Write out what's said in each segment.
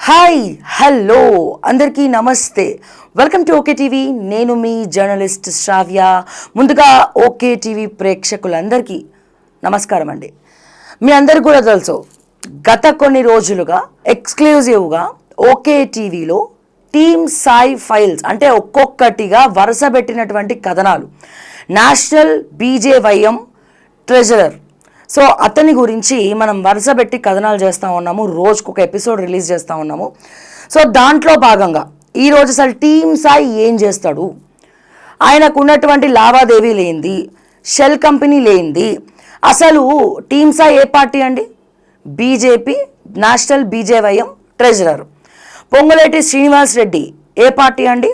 Hi hello అందరికీ నమస్తే. Welcome to okay TV. నేను మీ జర్నలిస్ట్ శ్రావ్య. ముందుగా ఓకే టీవీ ప్రేక్షకులందరికీ నమస్కారం అండి. మీ అందరికీ కూడా తెలుసు, గత కొన్ని రోజులుగా ఎక్స్క్లూజివ్గా ఓకే టీవీలో టీమ్ సాయి ఫైల్స్ అంటే ఒక్కొక్కటిగా వరుస పెట్టినటువంటి కథనాలు. నేషనల్ బీజేవైఎం ట్రెజరర్, సో అతని గురించి మనం వరుస పెట్టి కథనాలు చేస్తూ ఉన్నాము. రోజుకు ఒక ఎపిసోడ్ రిలీజ్ చేస్తూ ఉన్నాము. సో దాంట్లో భాగంగా ఈరోజు అసలు టీమ్ సాయి ఏం చేస్తాడు, ఆయనకు ఉన్నటువంటి లావాదేవీలు ఏంది, షెల్ కంపెనీ లేనిది, అసలు టీమ్ సాయి ఏ పార్టీ అండి? BJP national BJYM treasurer. Ponguleti Srinivas Reddy ఏ పార్టీ అండి?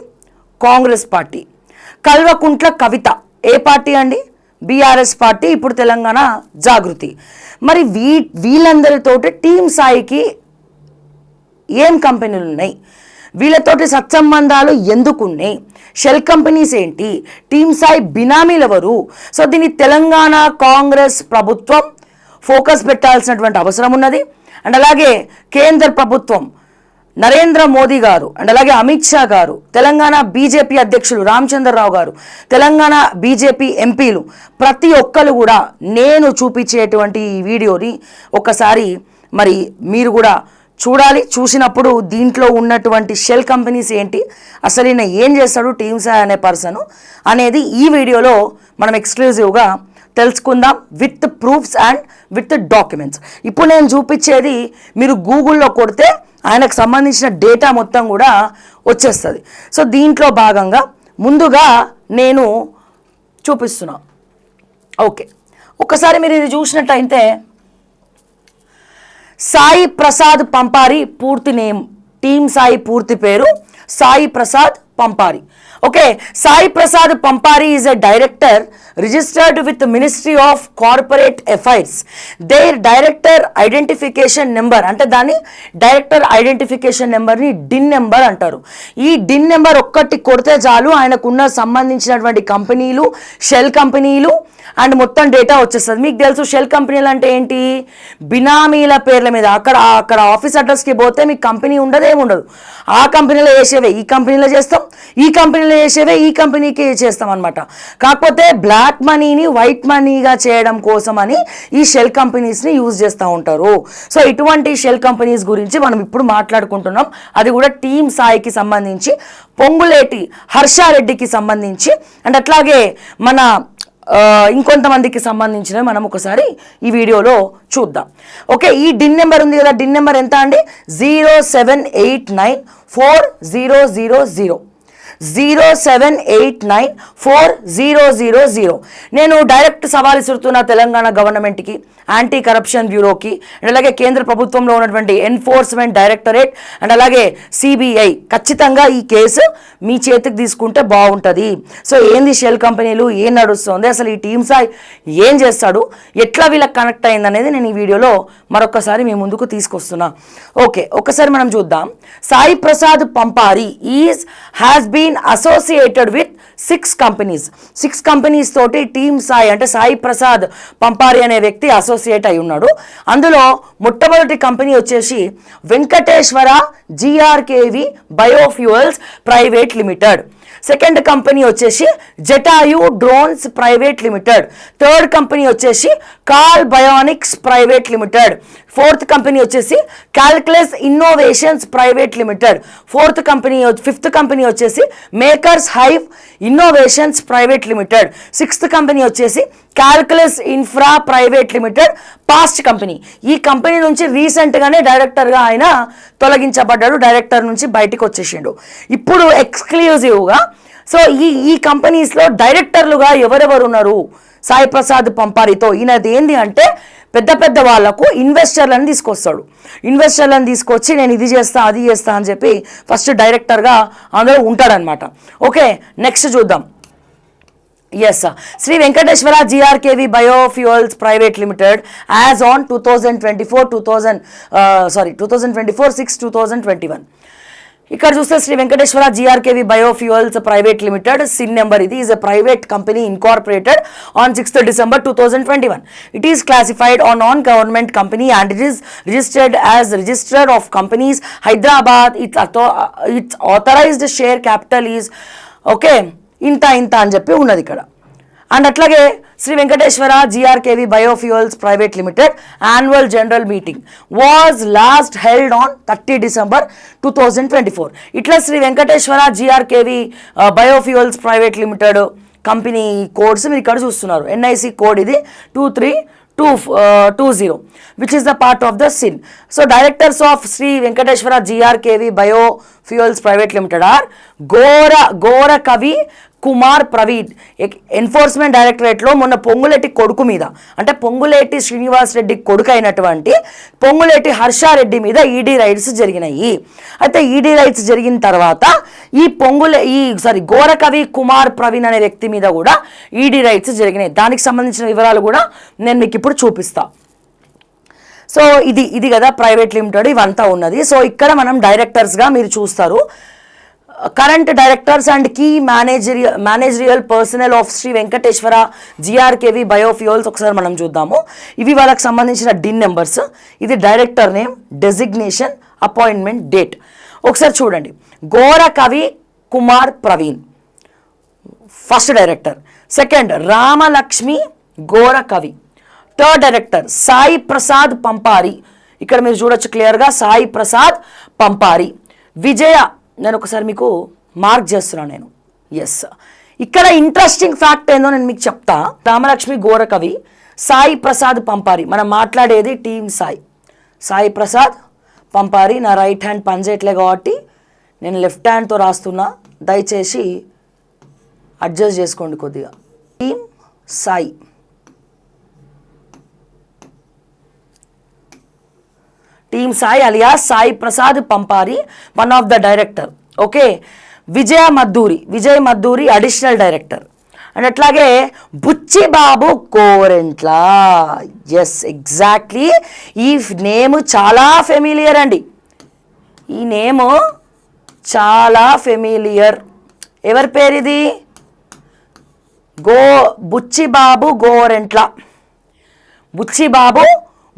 కాంగ్రెస్ పార్టీ. కల్వకుంట్ల కవిత ఏ పార్టీ అండి? బీఆర్ఎస్ పార్టీ, ఇప్పుడు తెలంగాణ జాగృతి. మరి వీళ్ళందరితోటి టీమ్ సాయికి ఏం కంపెనీలు ఉన్నాయి, వీళ్ళతోటి సత్సంబంధాలు ఎందుకున్నాయి, షెల్ కంపెనీస్ ఏంటి, టీమ్ సాయి బినామీలు ఎవరు? సో దీన్ని తెలంగాణ కాంగ్రెస్ ప్రభుత్వం ఫోకస్ పెట్టాల్సినటువంటి అవసరం ఉన్నది. అండ్ అలాగే కేంద్ర ప్రభుత్వం నరేంద్ర మోదీ గారు అండ్ అలాగే అమిత్ షా గారు, తెలంగాణ బీజేపీ అధ్యక్షులు రామచంద్రరావు గారు, తెలంగాణ బీజేపీ ఎంపీలు ప్రతి ఒక్కరు కూడా నేను చూపించేటువంటి ఈ వీడియోని ఒకసారి మరి మీరు కూడా చూడాలి. చూసినప్పుడు దీంట్లో ఉన్నటువంటి షెల్ కంపెనీస్ ఏంటి, అసలు ఈయన ఏం చేస్తాడు టీమ్ సాయి అనే పర్సన్ అనేది ఈ వీడియోలో మనం ఎక్స్క్లూజివ్గా తెలుసుకుందాం, with proofs and with documents. ఇప్పుడు నేను చూపించేది మీరు గూగుల్లో కొడితే ఆయనకు సంబంధించిన డేటా మొత్తం కూడా వచ్చేస్తుంది. సో దీంట్లో భాగంగా ముందుగా నేను చూపిస్తున్నా. ఓకే, ఒకసారి మీరు ఇది చూసినట్టయితే సాయి ప్రసాద్ పంపారి పూర్తి నేమ్, టీమ్ సాయి పూర్తి పేరు Sai Prasad Pampari. Okay, Sai Prasad Pampari is a director registered with ministry of corporate affairs. There director identification number అంటే దాన్ని డైరెక్టర్ ఐడెంటిఫికేషన్ నెంబర్ని డిన్ నెంబర్ అంటారు. ఈ డిన్ నెంబర్ ఒక్కటి కొడితే చాలు ఆయనకున్న సంబంధించినటువంటి కంపెనీలు, షెల్ కంపెనీలు అండ్ మొత్తం డేటా వచ్చేస్తుంది. మీకు తెలుసు షెల్ కంపెనీలు అంటే ఏంటి? బినామీల పేర్ల మీద అక్కడ ఆఫీస్ అడ్రస్కి పోతే మీకు కంపెనీ ఉండదు, ఏముండదు. ఆ కంపెనీలో వేసేవే ఈ కంపెనీలో చేస్తాం, ఈ కంపెనీలో వేసేవే ఈ కంపెనీకి చేస్తాం అనమాట. కాకపోతే బ్లాక్ మనీని వైట్ మనీగా చేయడం కోసం అని ఈ షెల్ కంపెనీస్ని యూజ్ చేస్తూ ఉంటారు. సో ఇటువంటి షెల్ కంపెనీస్ గురించి మనం ఇప్పుడు మాట్లాడుకుంటున్నాం. అది కూడా టీమ్ సాయికి సంబంధించి, పొంగులేటి హర్షారెడ్డికి సంబంధించి అండ్ అట్లాగే మన ఇంకొంతమందికి సంబంధించిన మనం ఒకసారి ఈ వీడియోలో చూద్దాం. ఓకే, ఈ డిన్ నెంబర్ ఉంది కదా, డిన్ నెంబర్ ఎంత అండి? 078940000 078940000. నేను డైరెక్ట్ సవాల్ ఇస్తున్నా తెలంగాణ గవర్నమెంట్కి, యాంటీ కరప్షన్ బ్యూరోకి అండ్ అలాగే కేంద్ర ప్రభుత్వంలో ఉన్నటువంటి ఎన్ఫోర్స్మెంట్ డైరెక్టరేట్ అండ్ అలాగే సిబిఐ, ఖచ్చితంగా ఈ కేసు మీ చేతికి తీసుకుంటే బాగుంటుంది. సో ఏంది షెల్ కంపెనీలు, ఏం నడుస్తుంది, అసలు ఈ టీమ్ సాయి ఏం చేస్తాడు, ఎట్లా వీళ్ళకి కనెక్ట్ అయింది అనేది నేను ఈ వీడియోలో మరొకసారి మీ ముందుకు తీసుకొస్తున్నా. ఓకే, ఒకసారి మనం చూద్దాం. Sai Prasad Pampari has been associated with 6 companies. 6 companies తోటి టీమ్ సాయి అంటే సాయి ప్రసాద్ పంపారి అనే వ్యక్తి అసోసియేట్ అయి ఉన్నాడు. అందులో మొట్టమొదటి కంపెనీ వచ్చేసి Venkateswara GRKV biofuels private limited. Second company వచ్చేసి Jatayu drones private limited. Third company వచ్చేసి cal bionics private limited. Fourth company వచ్చేసి calculus innovations private limited. Fifth company వచ్చేసి makers hive innovations private limited. Sixth company వచ్చేసి calculus infra private limited, past company. ఈ company నుంచి రీసెంట్గానే డైరెక్టర్గా ఆయన తొలగించబడ్డాడు, director నుంచి బయటకు వచ్చేసిండు. ఇప్పుడు ఎక్స్క్లూజివ్గా సో ఈ కంపెనీస్లో డైరెక్టర్లుగా ఎవరెవరు ఉన్నారు సాయి ప్రసాద్ పంపారితో? ఈయనది ఏంది అంటే పెద్ద పెద్ద వాళ్లకు ఇన్వెస్టర్లను తీసుకొస్తాడు. ఇన్వెస్టర్లను తీసుకొచ్చి నేను ఇది చేస్తా అది చేస్తా అని చెప్పి ఫస్ట్ డైరెక్టర్గా అందరూ ఉంటాడనమాట. ఓకే, నెక్స్ట్ చూద్దాం. Yes, Shri Venkateswara GRKV biofuels private limited as on 2024/6/2021. ఇక్కడ చూస్తే Shri Venkateswara GRKV biofuels private limited CIN number ఇది is a private company incorporated on 6th December 2021. It is classified on non-government company and it is registered as Register of Companies Hyderabad. Its authorized share capital is okay ఇంత అని చెప్పి ఉన్నది ఇక్కడ. And అట్లాగే Shri Venkateswara GRKV biofuels private limited annual general meeting was last held on 30 December 2024. ఇట్లా Shri Venkateswara GRKV biofuels private limited company codes మీరు ఇక్కడ చూస్తున్నారు. ఎన్ఐసి కోడ్ ఇది 23220 which is the part of the SIN. So directors of Sri Venkateshwara GRKV Biofuels Private Limited are Gora Kavi Kumar Praveen. Enforcement డైరెక్టరేట్లో మొన్న పొంగులేటి కొడుకు మీద అంటే పొంగులేటి శ్రీనివాస్ రెడ్డి కొడుకు అయినటువంటి పొంగులేటి హర్షారెడ్డి మీద ఈడీ రైడ్స్ జరిగినాయి. అయితే ఈడీ రైడ్స్ జరిగిన తర్వాత గోరకవి కుమార్ ప్రవీణ్ అనే వ్యక్తి మీద కూడా ఈడీ రైడ్స్ జరిగినాయి. దానికి సంబంధించిన వివరాలు కూడా నేను మీకు ఇప్పుడు చూపిస్తా. సో ఇది కదా ప్రైవేట్ లిమిటెడ్ ఇవంతా ఉన్నది. సో ఇక్కడ మనం డైరెక్టర్స్గా మీరు చూస్తారు. Current directors and key managerial personnel of Shri Venkateswara GRKV biofuels ఒకసారి మనం చూద్దాము. ఇవి వాళ్ళకి సంబంధించిన డిన్ నెంబర్స్. ఇది director name, designation, appointment date. ఒకసారి చూడండి. Gorakavi Kumar Praveen first director. Second Ramalakshmi Gorakavi. Third director Sai Prasad Pampari. ఇక్కడ మీరు చూడొచ్చు క్లియర్గా సాయి ప్రసాద్ పంపారి. విజయ నేను ఒకసారి మీకు మార్క్ చేస్తున్నాను నేను. ఎస్, ఇక్కడ ఇంట్రెస్టింగ్ ఫ్యాక్ట్ ఏందో నేను మీకు చెప్తా. రామలక్ష్మి గోరకవి, సాయి ప్రసాద్ పంపారి. మనం మాట్లాడేది టీమ్ సాయి ప్రసాద్ పంపారి. నా రైట్ హ్యాండ్ పనిచేయట్లే కాబట్టి నేను లెఫ్ట్ హ్యాండ్తో రాస్తున్నా, దయచేసి అడ్జస్ట్ చేసుకోండి కొద్దిగా. Team Sai alias Sai Prasad Pampari, one of the director. Okay. Vijay Madduri additional director. And అట్లాగే బుచ్చిబాబు గోరెంట్ల. Yes, exactly. ఈ నేమ్ చాలా ఫెమిలియర్ అండి. ఈ నేమ్ చాలా ఫెమిలియర్. ఎవరి పేరు ఇది? బుచ్చిబాబు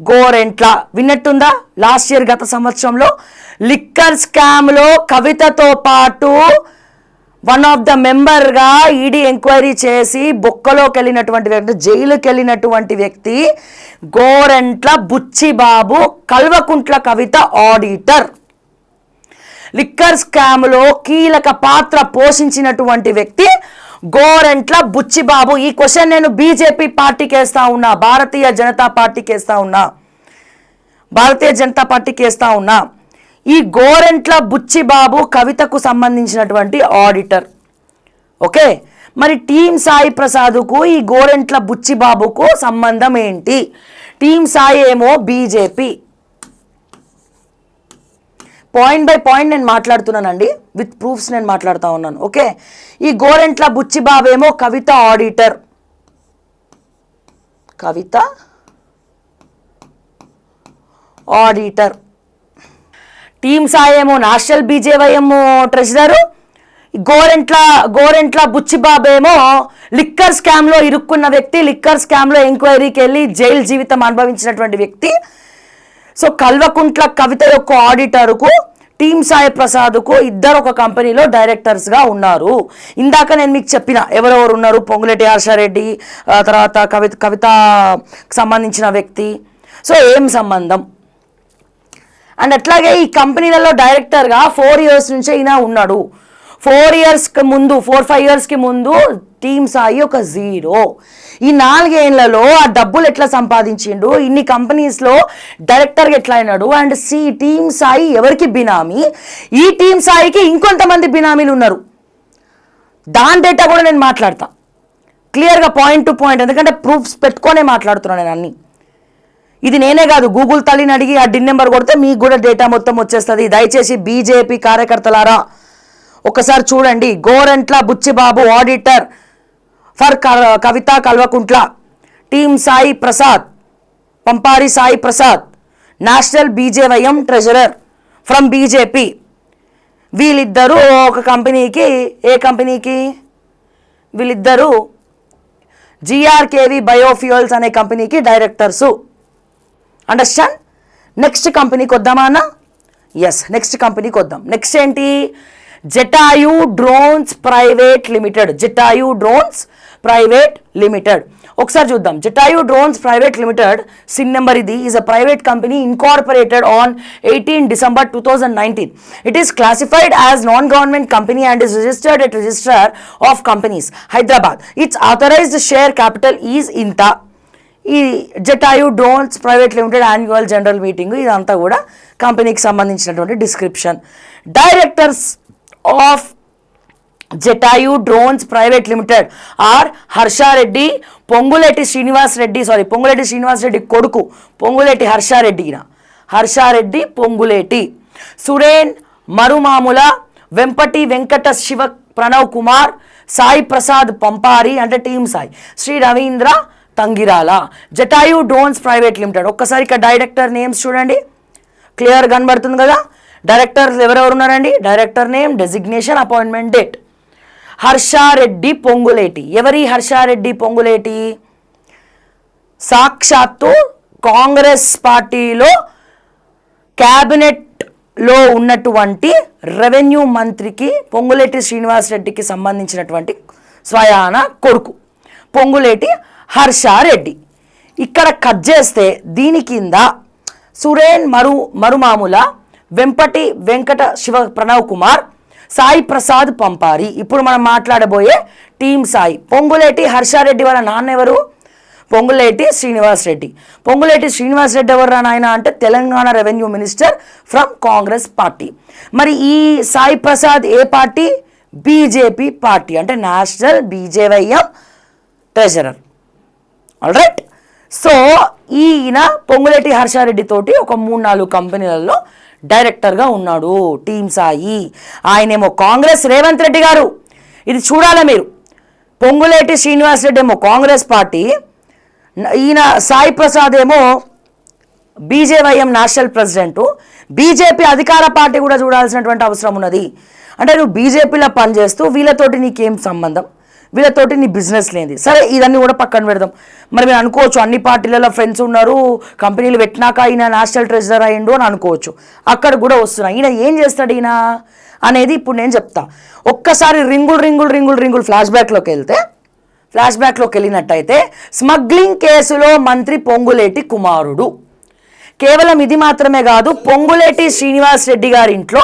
గోరెంట్ల. విన్నట్టుందా? లాస్ట్ ఇయర్ గత సంవత్సరంలో లిక్కర్ స్కామ్లో కవితతో పాటు వన్ ఆఫ్ ద మెంబర్గా ఈడీ ఎంక్వైరీ చేసి బొక్కలోకి వెళ్ళినటువంటి వ్యక్తి, జైలుకి వెళ్ళినటువంటి వ్యక్తి గోరెంట్ల బుచ్చిబాబు, కల్వకుంట్ల కవిత ఆడిటర్. లిక్కర్ స్కామ్లో కీలక పాత్ర పోషించినటువంటి వ్యక్తి గోరెంట్ల బుచ్చిబాబు. ఈ క్వశ్చన్ నేను బీజేపీ పార్టీకి వేస్తా ఉన్నా, భారతీయ జనతా పార్టీకి వేస్తా ఉన్నా. ఈ గోరెంట్ల బుచ్చిబాబు కవితకు సంబంధించినటువంటి ఆడిటర్. ఓకే, మరి టీమ్ సాయి ప్రసాద్కు ఈ గోరెంట్ల బుచ్చిబాబుకు సంబంధం ఏంటి? టీమ్ సాయి ఏమో బీజేపీ. పాయింట్ బై పాయింట్ నేను మాట్లాడుతున్నానండి, విత్ ప్రూఫ్స్ నేను మాట్లాడుతూ ఉన్నాను. ఓకే, ఈ గోరెంట్ల బుచ్చిబాబు ఏమో కవిత ఆడిటర్. టీమ్ సాయి ఏమో national BJYM treasurer. Gorantla Buchibabu ఏమో లిక్కర్ స్కామ్లో ఇరుక్కున్న వ్యక్తి, లిక్కర్ స్కామ్లో ఎంక్వైరీకి వెళ్ళి జైలు జీవితం అనుభవించినటువంటి వ్యక్తి. సో కల్వకుంట్ల కవిత యొక్క ఆడిటర్కు టీమ్ సాయి ప్రసాద్కు ఇద్దరు ఒక కంపెనీలో డైరెక్టర్స్గా ఉన్నారు. ఇందాక నేను మీకు చెప్పిన ఎవరెవరు ఉన్నారు, పొంగులేటి హర్షారెడ్డి, తర్వాత కవితకు సంబంధించిన వ్యక్తి. సో ఏం సంబంధం? అండ్ అట్లాగే ఈ కంపెనీలలో డైరెక్టర్గా 4 years నుంచే ఈయన ఉన్నాడు. 4 5 yearsకి ముందు టీమ్ సాయి ఒక 0. ఈ 4 ఏళ్లలో ఆ డబ్బులు ఎట్లా సంపాదించిండు, ఇన్ని కంపెనీస్లో డైరెక్టర్గా ఎట్లా అయినాడు, అండ్ టీమ్ సాయి ఎవరికి బినామీ, ఈ టీమ్ సాయికి ఇంకొంతమంది బినామీలు ఉన్నారు, దాని డేటా కూడా నేను మాట్లాడతా క్లియర్గా, పాయింట్ టు పాయింట్. ఎందుకంటే ప్రూఫ్స్ పెట్టుకొనే మాట్లాడుతున్నాను నేను అన్ని. ఇది నేనే కాదు, గూగుల్ తల్లిని అడిగి ఆ డిన్ నెంబర్ కొడితే మీకు కూడా డేటా మొత్తం వచ్చేస్తుంది. దయచేసి బీజేపీ కార్యకర్తలారా ఒకసారి చూడండి. Gorantla Buchibabu auditor for Kavitha Kalvakuntla. Team Sai Prasad Pampari Sai Prasad, national BJYM treasurer from BJP. వీళ్ళిద్దరూ ఒక కంపెనీకి, ఏ కంపెనీకి? వీళ్ళిద్దరూ GRKV బయోఫ్యూయల్స్ అనే కంపెనీకి డైరెక్టర్సు. అండర్స్టాండ్? నెక్స్ట్ కంపెనీకి వద్దామా అన్న? ఎస్, నెక్స్ట్ కంపెనీకి వద్దాం. నెక్స్ట్ ఏంటి? Jatayu drones private limited. Jatayu drones private limited ఒకసారి చూద్దాం. Jatayu drones private limited CIN number ఇది is a private company incorporated on 18 December 2019. It is classified as non-government company and is registered at Register of Companies, Hyderabad. Its authorized share capital is ఇంత. ఈ Jatayu drones private limited annual general meeting ఇదంతా కూడా కంపెనీకి సంబంధించినటువంటి description. Directors of Jatayu drones private limited are Harsha Reddy, Ponguleti Srinivas Reddy, Ponguleti Srinivas Reddy కొడుకు పొంగులేటి హర్షారెడ్డి పొంగులేటి, సురేన్ మరుమాముల, వెంపటి వెంకట శివ ప్రణవ్ కుమార్, సాయి ప్రసాద్ పంపారి అంటే team Sai, Shri Ravindra Tangirala. Jatayu drones private limited. ఒక్కసారి ఇక్కడ డైరెక్టర్ నేమ్స్ చూడండి, క్లియర్ కనబడుతుంది కదా. డైరెక్టర్స్ ఎవరెవరు ఉన్నారండి? Director name, designation, appointment date. Harsha Reddy Ponguleti. ఎవరి హర్షారెడ్డి పొంగులేటి? సాక్షాత్తు కాంగ్రెస్ పార్టీలో క్యాబినెట్లో ఉన్నటువంటి రెవెన్యూ మంత్రికి పొంగులేటి శ్రీనివాస్ రెడ్డికి సంబంధించినటువంటి స్వయాన కొడుకు పొంగులేటి హర్షారెడ్డి. ఇక్కడ కట్ చేస్తే దీని కింద సురేన్ మరుమాముల, వెంపటి వెంకట శివ ప్రణవ్ కుమార్, సాయి ప్రసాద్ పంపారి. ఇప్పుడు మనం మాట్లాడబోయే టీమ్ సాయి. పొంగులేటి హర్షారెడ్డి వాళ్ళ నాన్న ఎవరు? పొంగులేటి శ్రీనివాస్ రెడ్డి. పొంగులేటి శ్రీనివాస్ రెడ్డి ఎవరు నాయన అంటే Telangana revenue minister from Congress party. మరి ఈ సాయి ప్రసాద్ ఏ పార్టీ? బీజేపీ పార్టీ, అంటే national BJYM treasurer. Alright. So ఈయన పొంగులేటి హర్షారెడ్డి తోటి ఒక 3-4 కంపెనీలలో డైరెక్టర్గా ఉన్నాడు టీమ్ సాయి. ఆయనేమో కాంగ్రెస్ రేవంత్ రెడ్డి గారు. ఇది చూడాలి మీరు. పొంగులేటి శ్రీనివాస్ రెడ్డి ఏమో కాంగ్రెస్ పార్టీ, ఈయన సాయి ప్రసాద్ ఏమో BJYM నేషనల్ ప్రెసిడెంటు. బీజేపీ అధికార పార్టీ కూడా చూడాల్సినటువంటి అవసరం ఉన్నది. అంటే నువ్వు బీజేపీలో పనిచేస్తూ వీళ్ళతోటి నీకేం సంబంధం, వీళ్ళతోటి నీ బిజినెస్ లేనిది. సరే, ఇదన్నీ కూడా పక్కన పెడదాం. మరి మీరు అనుకోవచ్చు అన్ని పార్టీలలో ఫ్రెండ్స్ ఉన్నారు, కంపెనీలు పెట్టినాక ఈయన నేషనల్ ట్రెజరర్ అయ్యిండు అని అనుకోవచ్చు. అక్కడ కూడా వస్తున్నా. ఈయన ఏం చేస్తాడు ఈయన అనేది ఇప్పుడు నేను చెప్తా. ఒక్కసారి రింగుల్ ఫ్లాష్ బ్యాక్లోకి వెళ్ళినట్టయితే స్మగ్లింగ్ కేసులో మంత్రి పొంగులేటి కుమారుడు. కేవలం ఇది మాత్రమే కాదు, పొంగులేటి శ్రీనివాస్ రెడ్డి గారి ఇంట్లో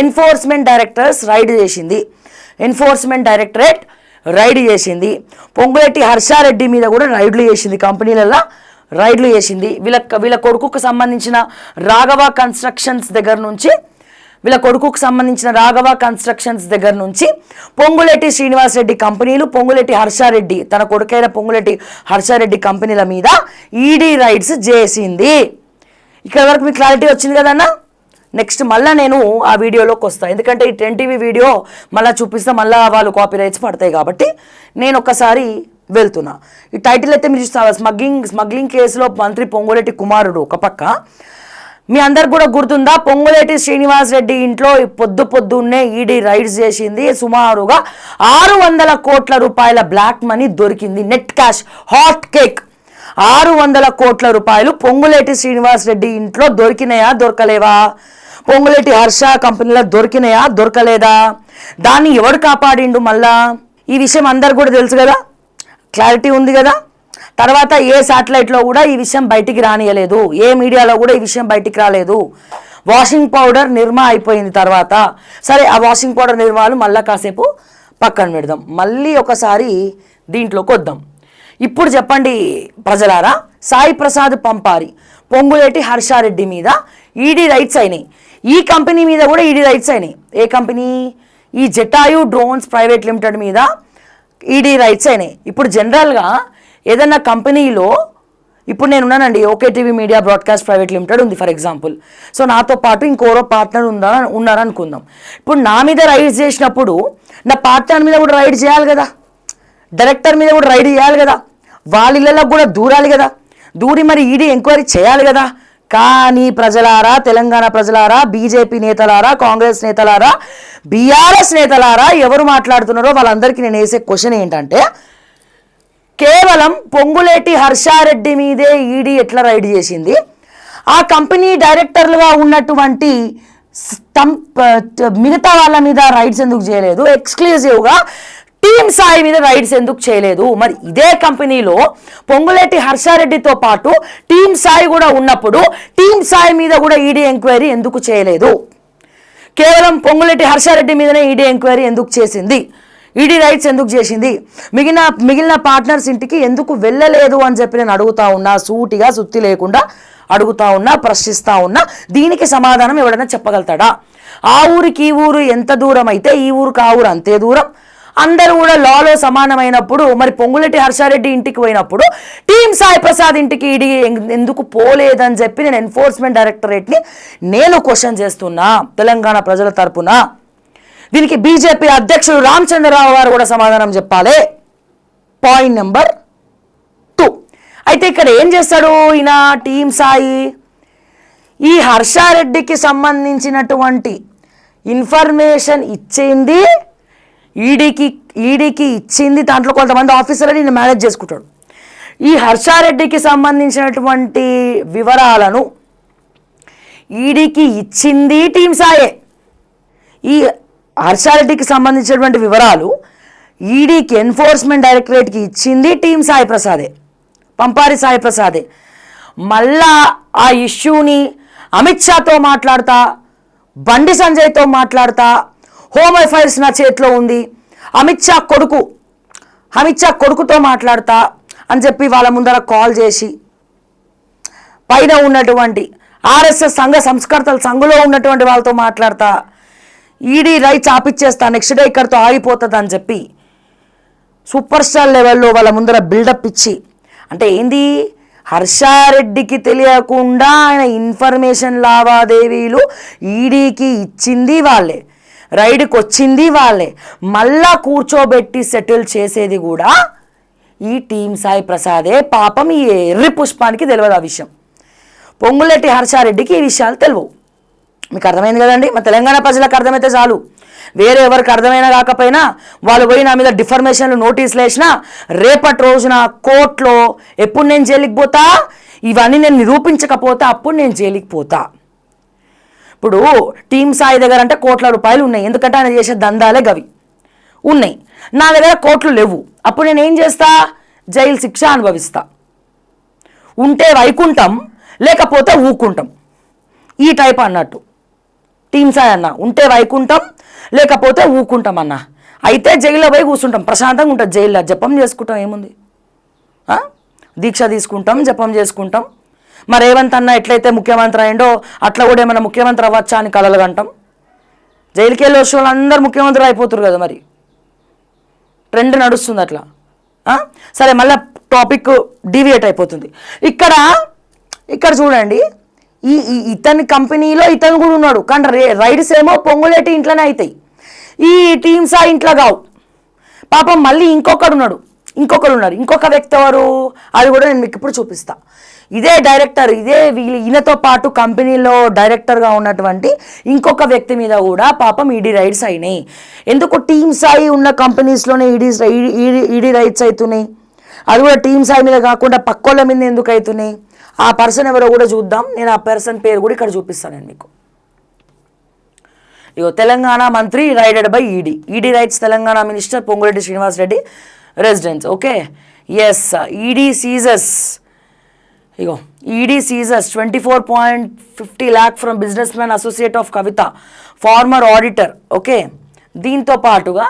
ఎన్ఫోర్స్మెంట్ డైరెక్టరేట్ రైడ్ చేసింది. పొంగులేటి హర్షారెడ్డి మీద కూడా రైడ్లు చేసింది, కంపెనీలలో రైడ్లు చేసింది. వీళ్ళ కొడుకుకు సంబంధించిన రాఘవ కన్స్ట్రక్షన్స్ దగ్గర నుంచి పొంగులేటి శ్రీనివాస్ రెడ్డి కంపెనీలు, పొంగులేటి హర్షారెడ్డి తన కొడుకైన పొంగులేటి హర్షారెడ్డి కంపెనీల మీద ఈడీ రైడ్స్ చేసింది. ఇక్కడ వరకు మీకు క్లారిటీ వచ్చింది కదన్నా. నెక్స్ట్ మళ్ళీ నేను ఆ వీడియోలోకి వస్తాను, ఎందుకంటే ఈ 10 TV వీడియో మళ్ళీ చూపిస్తే మళ్ళీ వాళ్ళు కాపీ రైట్స్ పడతాయి కాబట్టి నేను ఒక్కసారి వెళ్తున్నా. ఈ టైటిల్ అయితే మీరు చూస్తారు, స్మగ్లింగ్ కేసులో మంత్రి పొంగులేటి కుమారుడు. ఒక పక్క మీ అందరికి కూడా గుర్తుందా, పొంగులేటి శ్రీనివాస్ రెడ్డి ఇంట్లో పొద్దున్నే ఈడీ రైడ్స్ చేసింది. సుమారుగా 600 కోట్ల రూపాయల బ్లాక్ మనీ దొరికింది. Net cash, hot cake. 600 కోట్ల రూపాయలు పొంగులేటి శ్రీనివాస్ రెడ్డి ఇంట్లో దొరికినాయా, దొరకలేవా? పొంగులేటి హర్ష కంపెనీలో దొరికినాయా, దొరకలేదా? దాన్ని ఎవడు కాపాడిండు? మళ్ళా ఈ విషయం అందరు కూడా తెలుసు కదా, క్లారిటీ ఉంది కదా. తర్వాత ఏ శాటిలైట్లో కూడా ఈ విషయం బయటికి రానియలేదు, ఏ మీడియాలో కూడా ఈ విషయం బయటికి రాలేదు. వాషింగ్ పౌడర్ నిర్మా అయిపోయింది తర్వాత. సరే, ఆ వాషింగ్ పౌడర్ నిర్మాలు మళ్ళీ కాసేపు పక్కన పెడదాం. మళ్ళీ ఒకసారి దీంట్లోకి వద్దాం. ఇప్పుడు చెప్పండి ప్రజలారా, సాయి ప్రసాద్ పంపారి, పొంగులేటి హర్షారెడ్డి మీద ఈడీ రైట్స్ అయినాయి. ఈ కంపెనీ మీద కూడా ఈడీ రైట్స్ అయినాయి. ఏ కంపెనీ? ఈ జటాయు డ్రోన్స్ ప్రైవేట్ లిమిటెడ్ మీద ఈడీ రైట్స్ అయినాయి. ఇప్పుడు జనరల్గా ఏదన్నా కంపెనీలో, ఇప్పుడు నేను ఉన్నానండి, okay TV media broadcast private limited ఉంది ఫర్ ఎగ్జాంపుల్. సో నాతో పాటు ఇంకోరో పార్ట్నర్ ఉన్నారనుకుందాం. ఇప్పుడు నా మీద రైడ్స్ చేసినప్పుడు నా పార్ట్నర్ మీద కూడా రైడ్ చేయాలి కదా, డైరెక్టర్ మీద కూడా రైడ్ చేయాలి కదా, వాళ్ళ ఇళ్ళకి కూడా దూరాలి కదా, దూరి మరి ఈడీ ఎంక్వైరీ చేయాలి కదా. కానీ ప్రజలారా, తెలంగాణ ప్రజలారా, బీజేపీ నేతలారా, కాంగ్రెస్ నేతలారా, బీఆర్ఎస్ నేతలారా, ఎవరు మాట్లాడుతున్నారో వాళ్ళందరికీ నేను వేసే క్వశ్చన్ ఏంటంటే, కేవలం పొంగులేటి హర్షారెడ్డి మీదే ఈడీ ఎట్లా రైడ్ చేసింది, ఆ కంపెనీ డైరెక్టర్లుగా ఉన్నటువంటి మిగతా వాళ్ళ మీద రైడ్స్ ఎందుకు చేయలేదు, ఎక్స్క్లూజివ్గా టీమ్ సాయి మీద రైడ్స్ ఎందుకు చేయలేదు? మరి ఇదే కంపెనీలో పొంగులేటి హర్షారెడ్డితో పాటు టీమ్ సాయి కూడా ఉన్నప్పుడు టీమ్ సాయి మీద కూడా ఈడీ ఎంక్వైరీ ఎందుకు చేయలేదు? కేవలం పొంగులేటి హర్షారెడ్డి మీదనే ఈడీ ఎంక్వైరీ ఎందుకు చేసింది? ఈడీ రైట్స్ ఎందుకు చేసింది? మిగిలిన పార్ట్నర్స్ ఇంటికి ఎందుకు వెళ్ళలేదు అని చెప్పి నేను అడుగుతా ఉన్నా, సూటిగా సుత్తి లేకుండా అడుగుతా ఉన్నా, ప్రశ్నిస్తా ఉన్నా. దీనికి సమాధానం ఎవడైనా చెప్పగలుగుతాడా? ఆ ఊరికి ఈ ఊరు ఎంత దూరం అయితే ఈ ఊరికి ఆ ఊరు అంతే దూరం. అందరూ కూడా లాలో సమానమైనప్పుడు మరి పొంగులేటి హర్షారెడ్డి ఇంటికి పోయినప్పుడు టీమ్ సాయి ప్రసాద్ ఇంటికి ఈడీ ఎందుకు పోలేదని చెప్పి నేను ఎన్ఫోర్స్మెంట్ డైరెక్టరేట్ని నేను క్వశ్చన్ చేస్తున్నా తెలంగాణ ప్రజల తరపున. దీనికి బీజేపీ అధ్యక్షుడు రామచంద్రరావు గారు కూడా సమాధానం చెప్పాలి. Point number 2. అయితే ఇక్కడ ఏం చేస్తాడు ఈయన టీమ్ సాయి? ఈ హర్షారెడ్డికి సంబంధించినటువంటి ఇన్ఫర్మేషన్ ఇచ్చింది ఈడీకి ఇచ్చింది. దాంట్లో కొంతమంది ఆఫీసర్లు ఈయన మేనేజ్ చేసుకుంటాడు. ఈ హర్షారెడ్డికి సంబంధించినటువంటి వివరాలను ఈడీకి ఇచ్చింది టీమ్ సాయే. ఈ హర్షారెడ్డికి సంబంధించినటువంటి వివరాలు ఈడీకి ఎన్ఫోర్స్మెంట్ డైరెక్టరేట్కి ఇచ్చింది టీమ్ సాయి ప్రసాదే, పంపారి సాయి ప్రసాదే. మళ్ళా ఆ ఇష్యూని అమిత్ షాతో మాట్లాడతా, బండి సంజయ్తో మాట్లాడతా, హోమ్ అఫైర్స్ నా చేతిలో ఉంది, అమిత్ షా కొడుకుతో మాట్లాడతా అని చెప్పి వాళ్ళ ముందర కాల్ చేసి పైన ఉన్నటువంటి ఆర్ఎస్ఎస్ సంఘ సంస్కర్తల సంఘంలో ఉన్నటువంటి వాళ్ళతో మాట్లాడతా, ఈడీ రైట్స్ ఆపిచ్చేస్తా, నెక్స్ట్ డే ఇక్కడితో ఆగిపోతుంది అని చెప్పి సూపర్ స్టార్ లెవెల్లో వాళ్ళ ముందర బిల్డప్ ఇచ్చి, అంటే ఏంది, హర్షారెడ్డికి తెలియకుండా ఆయన ఇన్ఫర్మేషన్ లావాదేవీలు ఈడీకి ఇచ్చింది వాళ్ళే, రైడ్కి వచ్చింది వాళ్ళే, మళ్ళా కూర్చోబెట్టి సెటిల్ చేసేది కూడా ఈ టీమ్ సాయి ప్రసాదే. పాపం ఈ ఎర్రి పుష్పానికి తెలియదు ఆ విషయం. పొంగులేటి హర్షారెడ్డికి ఈ విషయాలు తెలియవు. మీకు అర్థమైంది కదండి? మా తెలంగాణ ప్రజలకు అర్థమైతే చాలు. వేరే ఎవరికి అర్థమైనా కాకపోయినా వాళ్ళు పోయి నా మీద డిఫర్మేషన్లు నోటీసులు వేసినా రేపటి రోజున కోర్టులో ఎప్పుడు నేను జైలుకి పోతా, ఇవన్నీ నేను నిరూపించకపోతే అప్పుడు నేను జైలుకి పోతా. ఇప్పుడు టీమ్ సాయి దగ్గర అంటే కోట్ల రూపాయలు ఉన్నాయి, ఎందుకంటే ఆయన చేసే దందాలే గవి ఉన్నాయి. నా దగ్గర కోట్లు లేవు, అప్పుడు నేను ఏం చేస్తా? జైలు శిక్ష అనుభవిస్తా. ఉంటే వైకుంఠం, లేకపోతే ఊకుంటాం, ఈ టైప్ అన్నట్టు. టీమ్ సాయి అన్న ఉంటే వైకుంఠం, లేకపోతే ఊకుంటాం అన్న. అయితే జైల్లో పోయి కూర్చుంటాం, ప్రశాంతంగా ఉంటుంది జైల్లో. జపం చేసుకుంటాం, ఏముంది, దీక్ష తీసుకుంటాం, జపం చేసుకుంటాం. మరి రేవంత్ అన్న ఎట్లయితే ముఖ్యమంత్రి అయిండో అట్లా కూడా ఏమైనా ముఖ్యమంత్రి అవ్వచ్చా అని కలలు కంటాం. జైలుకి వెళ్ళి వచ్చే వాళ్ళందరూ ముఖ్యమంత్రులు అయిపోతారు కదా, మరి ట్రెండ్ నడుస్తుంది అట్లా. సరే, మళ్ళీ టాపిక్ డీవియేట్ అయిపోతుంది. ఇక్కడ చూడండి, ఇతని కంపెనీలో ఇతను కూడా ఉన్నాడు, కానీ రైడ్స్ ఏమో పొంగులేటి ఇంట్లోనే అవుతాయి, ఈ టీమ్స్ ఆ ఇంట్లో కావు. పాపం మళ్ళీ ఇంకొకరు ఉన్నారు. ఇంకొక వ్యక్తి ఎవరు, అది కూడా నేను మీకు ఇప్పుడు చూపిస్తా. ఇదే డైరెక్టర్, ఈయనతో పాటు కంపెనీలో డైరెక్టర్గా ఉన్నటువంటి ఇంకొక వ్యక్తి మీద కూడా పాపం ఈడీ రైడ్స్ అయినాయి. ఎందుకు టీమ్ సాయి ఉన్న కంపెనీస్లోనే ఈడీ రైడ్స్ అవుతున్నాయి? అది కూడా టీమ్ సాయి మీద కాకుండా పక్కోళ్ళ మీద ఎందుకు అవుతున్నాయి? ఆ పర్సన్ ఎవరో కూడా చూద్దాం. నేను ఆ పర్సన్ పేరు కూడా ఇక్కడ చూపిస్తాను నేను మీకు. ఇగో, తెలంగాణ మంత్రి raided by ED raids Telangana minister Ponguleti Srinivas Reddy residence. Okay, yes, ED seizes 24.50 lakh from business man associate of Kavitha, former auditor. Okay, దీంతో పాటుగా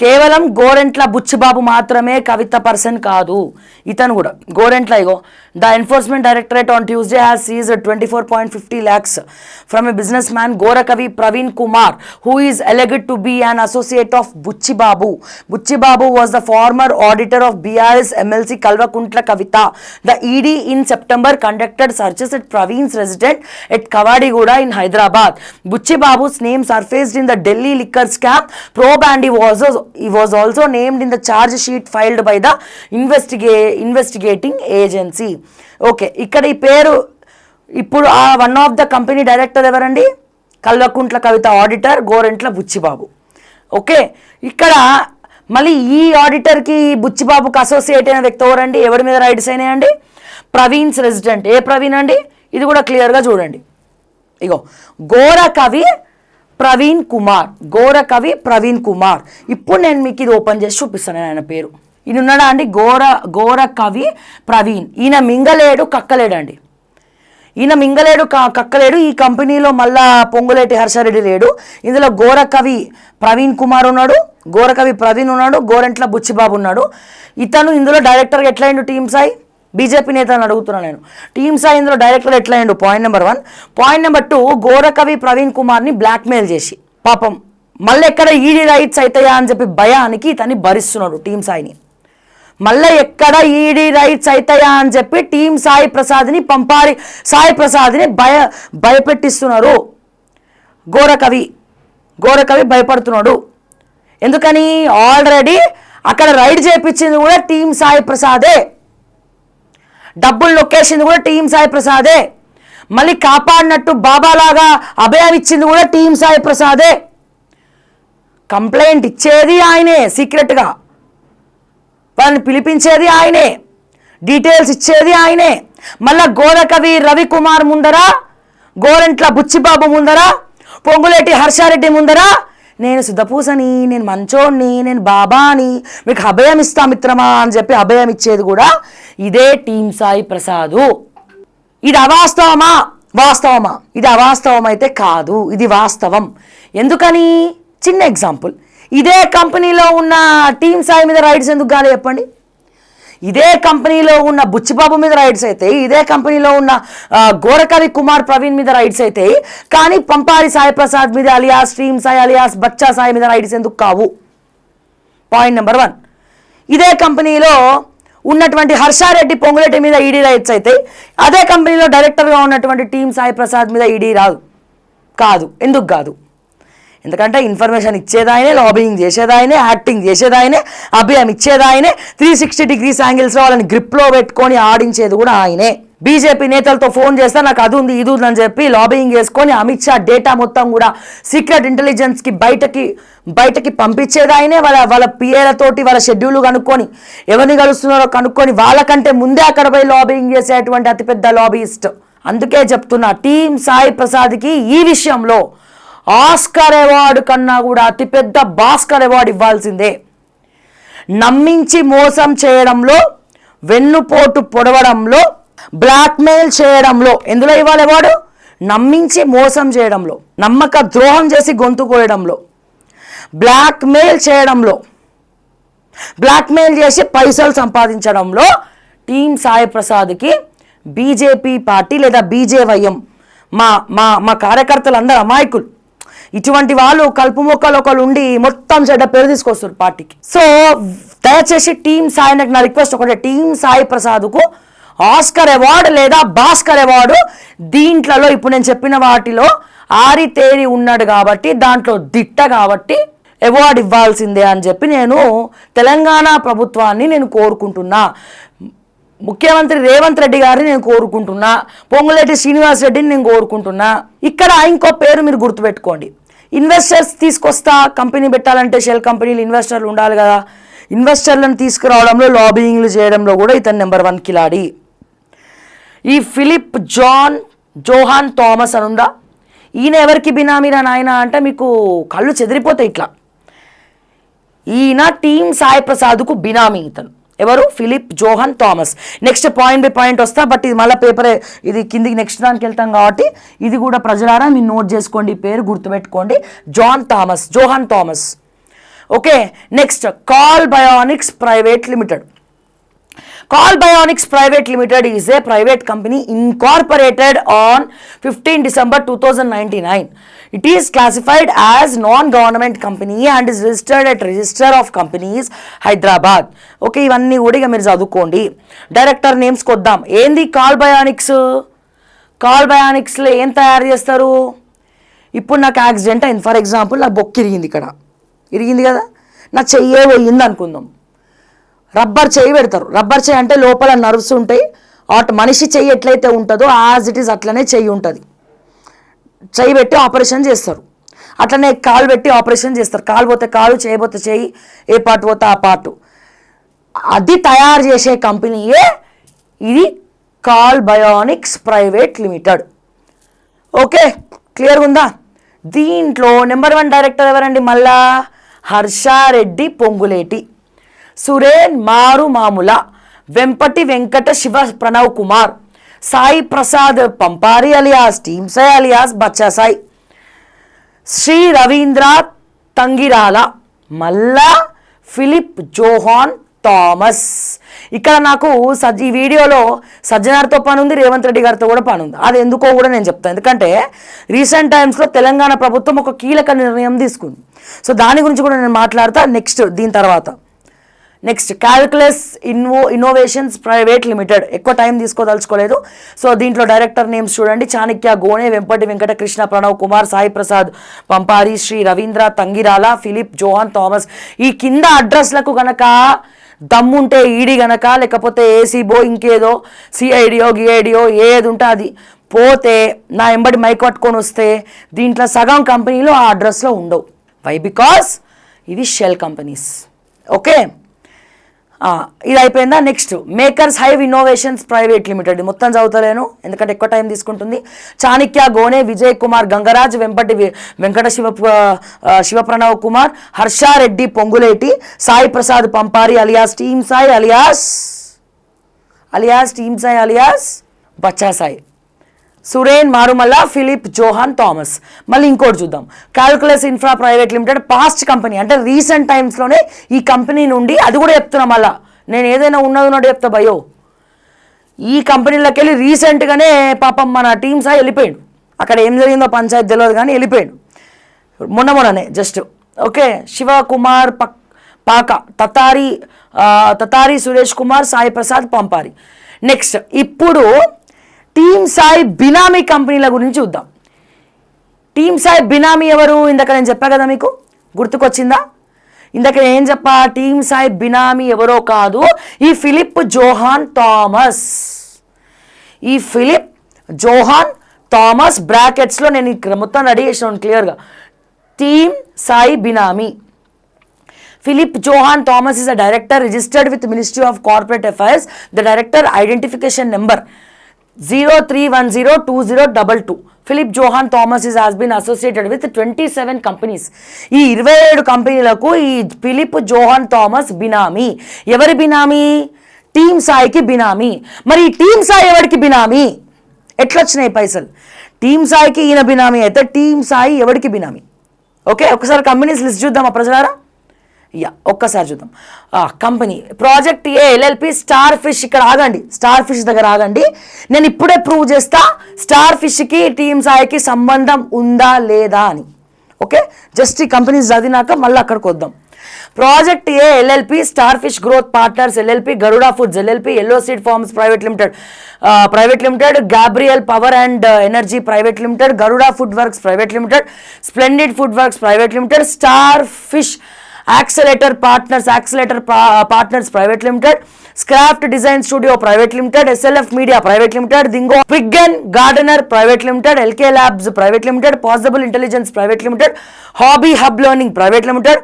కేవలం గోరెంట్ల బుచ్చిబాబు మాత్రమే కవిత పర్సన్ కాదు, ఇతను కూడా Gorantla. The enforcement directorate on Tuesday has seized 24.50 lakhs from a businessman Gorakavi Praveen Kumar, who is alleged to be an associate of Buchibabu. Buchibabu was the former auditor of BRS MLC Kalvakuntla Kavita. The ED in September conducted searches at Praveen's residence at Kavadigoda in Hyderabad. Buchibabu's name surfaced in the Delhi liquor scam probe and he was also named in the charge sheet filed by the investigating agency. Okay, ఇక్కడ ఈ పేరు ఇప్పుడు ఆ one of the company director ఎవరండి? Kalvakuntla Kavitha auditor, Gorantla Buchibabu. Okay, ఇక్కడ మళ్ళీ ఈ ఆడిటర్కి బుచ్చిబాబుకి associate అయిన వ్యక్తి ఎవరండి? ఎవరి మీద రైట్స్ అయినాయండి? ప్రవీణ్స్ రెసిడెంట్. ఏ ప్రవీణ్ అండి? ఇది కూడా క్లియర్గా చూడండి. ఇగో గోరకవి ప్రవీణ్ కుమార్, గోరకవి ప్రవీణ్ కుమార్. ఇప్పుడు నేను మీకు ఇది ఓపెన్ చేసి చూపిస్తాను ఆయన పేరు. ఈయన ఉన్నాడా అండి? గోరకవి ప్రవీణ్. ఈయన మింగలేడు కక్కలేడు అండి. ఈయన మింగలేడు కక్కలేడు. ఈ కంపెనీలో మళ్ళా పొంగులేటి హర్షారెడ్డి లేడు. ఇందులో గోరకవి ప్రవీణ్ కుమార్ ఉన్నాడు, గోరకవి ప్రవీణ్ ఉన్నాడు, గోరెంట్ల బుచ్చిబాబు ఉన్నాడు. ఇతను ఇందులో డైరెక్టర్గా ఎట్లా అయిండు? టీమ్ సాయి బీజేపీ నేతలను అడుగుతున్నాను నేను. టీమ్ సాయి ఇందులో డైరెక్టర్ ఎట్లా అయిండు? Point number 1. Point number 2, Gorakavi Praveen కుమార్ని బ్లాక్మెయిల్ చేసి పాపం మళ్ళీ ఎక్కడ ఈడీ రైట్స్ అవుతాయా అని చెప్పి భయానికి ఇతన్ని భరిస్తున్నాడు టీమ్ సాయిని. మళ్ళీ ఎక్కడ ఈడీ రైట్స్ అవుతాయా అని చెప్పి టీమ్ సాయి ప్రసాద్ని పంపారి సాయి ప్రసాద్ని భయపెట్టిస్తున్నారు. గోరకవి భయపడుతున్నాడు. ఎందుకని? ఆల్రెడీ అక్కడ రైడ్ చేయించింది కూడా టీమ్ సాయి ప్రసాదే, డబ్బులు నొక్కేసింది కూడా టీమ్ సాయి ప్రసాదే, మళ్ళీ కాపాడినట్టు బాబాలాగా అభయం ఇచ్చింది కూడా టీమ్ సాయి ప్రసాదే. కంప్లైంట్ ఇచ్చేది ఆయనే, సీక్రెట్గా వాళ్ళని పిలిపించేది ఆయనే, డీటెయిల్స్ ఇచ్చేది ఆయనే. మళ్ళా గోరకవి రవికుమార్ ముందర, గోరెంట్ల బుచ్చిబాబు ముందర, పొంగులేటి హర్షారెడ్డి ముందర నేను సిద్ధపూసని, నేను మంచోడిని, నేను బాబాని, మీకు అభయం ఇస్తా మిత్రమా అని చెప్పి అభయం ఇచ్చేది కూడా ఇదే టీమ్ సాయి ప్రసాదు. ఇది అవాస్తవమా? వాస్తవమా? ఇది అవాస్తవం అయితే కాదు, ఇది వాస్తవం. ఎందుకని? చిన్న ఎగ్జాంపుల్. ఇదే కంపెనీలో ఉన్న టీమ్ సాయి మీద రైట్స్ ఎందుకు కాలే చెప్పండి? ఇదే కంపెనీలో ఉన్న బుచ్చిబాబు మీద రైట్స్ అవుతాయి, ఇదే కంపెనీలో ఉన్న గోరకవి కుమార్ ప్రవీణ్ మీద రైట్స్ అవుతాయి, కానీ పంపారి సాయి ప్రసాద్ మీద alias team Sai alias Bachcha Sai మీద రైట్స్ ఎందుకు కావు? Point number 1. ఇదే కంపెనీలో ఉన్నటువంటి హర్షారెడ్డి పొంగులేటి మీద ఈడీ రైట్స్ అవుతాయి, అదే కంపెనీలో డైరెక్టర్గా ఉన్నటువంటి టీమ్ సాయి ప్రసాద్ మీద ఈడీ కాదు. ఎందుకు కాదు? ఎందుకంటే ఇన్ఫర్మేషన్ ఇచ్చేదాయనే, లాబింగ్ చేసేదాయనే, యాక్టింగ్ చేసేదాయనే, అభయం ఇచ్చేదాయనే, 360 degrees యాంగిల్స్లో వాళ్ళని గ్రిప్లో పెట్టుకొని ఆడించేది కూడా ఆయనే. బీజేపీ నేతలతో ఫోన్ చేస్తే నాకు అది ఉంది ఇది ఉంది అని చెప్పి లాబింగ్ చేసుకొని అమిత్ షా డేటా మొత్తం కూడా సీక్రెట్ ఇంటెలిజెన్స్కి బయటకి పంపించేది ఆయనే. వాళ్ళ పిఏలతోటి వాళ్ళ షెడ్యూల్ కనుక్కొని ఎవరిని కలుస్తున్నారో కనుక్కొని వాళ్ళకంటే ముందే అక్కడ పోయి లాబింగ్ చేసేటువంటి అతిపెద్ద లాబీయిస్ట్. అందుకే చెప్తున్నా, టీమ్ సాయి ప్రసాద్కి ఈ విషయంలో ఆస్కార్ అవార్డు కన్నా కూడా అతిపెద్ద భాస్కర్ అవార్డు ఇవ్వాల్సిందే. నమ్మించి మోసం చేయడంలో, వెన్నుపోటు పొడవడంలో, బ్లాక్మెయిల్ చేయడంలో, ఎందులో ఇవ్వాలి అవార్డు? నమ్మించి మోసం చేయడంలో, నమ్మక ద్రోహం చేసి గొంతు కోయడంలో, బ్లాక్మెయిల్ చేయడంలో, బ్లాక్మెయిల్ చేసి పైసలు సంపాదించడంలో టీమ్ సాయి ప్రసాద్కి బీజేపీ పార్టీ లేదా బీజేవైఎం మా కార్యకర్తలు అందరూ అమాయకులు. ఇటువంటి వాళ్ళు కలుపు మొక్కలు ఒకళ్ళు ఉండి మొత్తం చెడ్డ పేరు తీసుకొస్తారు పార్టీకి. సో దయచేసి టీమ్ సాయి, నాకు నా రిక్వెస్ట్ ఒకటే, టీమ్ సాయి ప్రసాద్కు ఆస్కర్ అవార్డు లేదా భాస్కర్ అవార్డు దీంట్లో ఇప్పుడు నేను చెప్పిన వాటిలో ఆరితేరి ఉన్నాడు కాబట్టి, దాంట్లో దిట్ట కాబట్టి అవార్డు ఇవ్వాల్సిందే అని చెప్పి నేను తెలంగాణ ప్రభుత్వాన్ని నేను కోరుకుంటున్నా. ముఖ్యమంత్రి రేవంత్ రెడ్డి గారిని నేను కోరుకుంటున్నా, పొంగులేటి శ్రీనివాస్ రెడ్డిని నేను కోరుకుంటున్నా. ఇక్కడ ఇంకో పేరు మీరు గుర్తుపెట్టుకోండి. ఇన్వెస్టర్స్ తీసుకొస్తా, కంపెనీ పెట్టాలంటే షెల్ కంపెనీలు ఇన్వెస్టర్లు ఉండాలి కదా, ఇన్వెస్టర్లను తీసుకురావడంలో లాబింగ్లు చేయడంలో కూడా ఇతను నెంబర్ 1 కిలాడి. ఈ ఫిలిప్ జోహాన్ థామస్ అనుందా, ఈయన ఎవరికి బినామీరా నాయన అంటే మీకు కళ్ళు చెదిరిపోతాయి ఇట్లా. ఈయన టీమ్ సాయి ప్రసాద్కు బినామీ. ఇతను ఎవరు? Philip Johan Thomas. Next point by point వస్తా, బట్ ఇది మళ్ళీ పేపరే, ఇది కిందికి నెక్స్ట్ దానికి వెళ్తాం కాబట్టి ఇది కూడా ప్రజలారా మీరు నోట్ చేసుకోండి, పేరు గుర్తుపెట్టుకోండి, Johan Thomas. Okay, next call bionics private limited. Call Bionics Private Limited is a private company incorporated on 15 December 2099. It is classified as non-government company and is registered at Register of Companies, Hyderabad. Okay, ఇవన్నీ కూడా ఇక మీరు చదువుకోండి. Director నేమ్స్కి వద్దాం. ఏంది call బయానిక్స్? Call బయానిక్స్లో ఏం తయారు చేస్తారు? ఇప్పుడు నాకు యాక్సిడెంట్ అయింది, ఫర్ ఎగ్జాంపుల్ నాకు బొక్కు ఇరిగింది, ఇక్కడ ఇరిగింది కదా, నా చెయ్యే పోయింది అనుకుందాం. రబ్బర్ చేయి పెడతారు. రబ్బర్ చేయి అంటే లోపల నర్వ్స్ ఉంటాయి, మనిషి చెయ్యి ఎట్లయితే ఉంటుందో యాజ్ ఇట్ ఈస్ అట్లనే చెయ్యి ఉంటుంది. చెయ్యి పెట్టి ఆపరేషన్ చేస్తారు, అట్లనే కాలు పెట్టి ఆపరేషన్ చేస్తారు. కాలు పోతే కాలు, చేయబోతే చెయ్యి, ఏ పార్ట్ పోతే ఆ పార్టు. అది తయారు చేసే కంపెనీయే ఇది call bionics private limited. Okay, క్లియర్గా ఉందా? దీంట్లో నెంబర్ 1 డైరెక్టర్ ఎవరండి? మళ్ళా Harsha Reddy Ponguleti, Suren Marumamula, Vempati Venkata Shiva Pranav Kumar, Sai Prasad Pampari alias team Sai alias Bachcha Sai, Shri Ravindra Tangirala, మల్లా ఫిలిప్ జోహాన్ థామస్. ఇక్కడ నాకు ఈ వీడియోలో సజ్జనార్తో పని ఉంది, రేవంత్ రెడ్డి గారితో కూడా పని ఉంది. అది ఎందుకో కూడా నేను చెప్తాను. ఎందుకంటే రీసెంట్ టైమ్స్లో తెలంగాణ ప్రభుత్వం ఒక కీలక నిర్ణయం తీసుకుంది. సో దాని గురించి కూడా నేను మాట్లాడతా దీని తర్వాత. Next calculus innovations private limited. ఎక్కువ టైం తీసుకోదలుచుకోలేదు. సో దీంట్లో డైరెక్టర్ నేమ్స్ చూడండి: చాణక్య గోనె, Vempati Venkata Krishna Pranav Kumar, Sai Prasad పంపారి, Shri Ravindra Tangirala, Philip Johan Thomas. ఈ కింద అడ్రస్లకు గనక దమ్ముంటే ఈడీ గనక, లేకపోతే ఏసీబో ఇంకేదో సిఐడియో గిఐడియో ఏది ఉంటే అది పోతే నా ఎంబడి మైక్ పట్టుకొని వస్తే దీంట్లో సగం కంపెనీలు ఆ అడ్రస్లో ఉండవు. వై? బికాస్ ఇవి షెల్ కంపెనీస్. ఓకే, ఇది అయిపోయిందా? Next makers hive innovations private limited. మొత్తం చదువుతలేను ఎందుకంటే ఎక్కువ టైం తీసుకుంటుంది. Chanakya Gone, Vijay Kumar Gangaraj, Vempati Venkata Shivapranav Kumar, Harsha Reddy Ponguleti, Sai Prasad Pampari alias team Sai alias Bachcha Sai, Suren Marumalla, Philip Johan Thomas. మళ్ళీ ఇంకోటి చూద్దాం. Calculus infra private limited past company, అంటే రీసెంట్ టైమ్స్లోనే ఈ కంపెనీ నుండి, అది కూడా చెప్తున్నా మళ్ళా, నేను ఏదైనా ఉన్నట్టు చెప్తా భయో. ఈ కంపెనీలోకి వెళ్ళి రీసెంట్గానే పాపం మన టీమ్స్ వెళ్ళిపోయాడు. అక్కడ ఏం జరిగిందో పంచాయతీ తెలియదు కానీ వెళ్ళిపోయాడు మొన్ననే జస్ట్. ఓకే, శివకుమార్ పాక, తతారి సురేష్ కుమార్, సాయి ప్రసాద్ పంపారి. నెక్స్ట్ ఇప్పుడు టీమ్ సాయి బినామీ కంపెనీల గురించి చూద్దాం. టీమ్ సాయి బినామీ ఎవరు? ఇందాక నేను చెప్పా కదా, మీకు గుర్తుకొచ్చిందా? ఇందాక ఏం చెప్పా? టీమ్ సాయి బినామీ ఎవరో కాదు, ఈ ఫిలిప్ జోహాన్ థామస్ బ్రాకెట్స్లో నేను ఇక్కడ మొత్తం రెడీ చేసినాను క్లియర్గా. Team Sai benami. Philip Johan Thomas is a director registered with the Ministry of Corporate Affairs. The director identification number 03102022. Philip Johan Thomas has been associated with 27 companies. ఈ 27 కంపెనీలకు ఈ Philip Johan Thomas బినామీ. ఎవరి బినామీ? Team సాయికి బినామీ. మరి ఈ team Sai ఎవరికి బినామీ? ఎట్లొచ్చినాయి పైసలు? Team సాయికి ఈయన బినామీ అయితే టీమ్ సాయి ఎవరికి బినామీ? ఓకే, ఒకసారి కంపెనీస్ లిస్ట్ చూద్దామా ప్రజలారా? ఒక్కసారి చూద్దాం. Company project A LLP star fish. ఇక్కడ ఆగండి, స్టార్ ఫిష్ దగ్గర ఆగండి. నేను ఇప్పుడే ప్రూవ్ చేస్తా స్టార్ ఫిష్కి టీమ్ సాయికి సంబంధం ఉందా లేదా అని. ఓకే, జస్ట్ ఈ కంపెనీస్ చదివినాక మళ్ళీ అక్కడికి వద్దాం. Project A LLP starfish growth partners LLP, Garuda foods LLP, yellow seed farms private limited, Gabriel power and energy private limited, Garuda food works private limited, splendid food works private limited, starfish accelerator partners private limited, scraft design studio private limited, SLF media private limited, dingo pigeon gardener private limited, LK labs private limited, possible intelligence private limited, hobby hub learning private limited,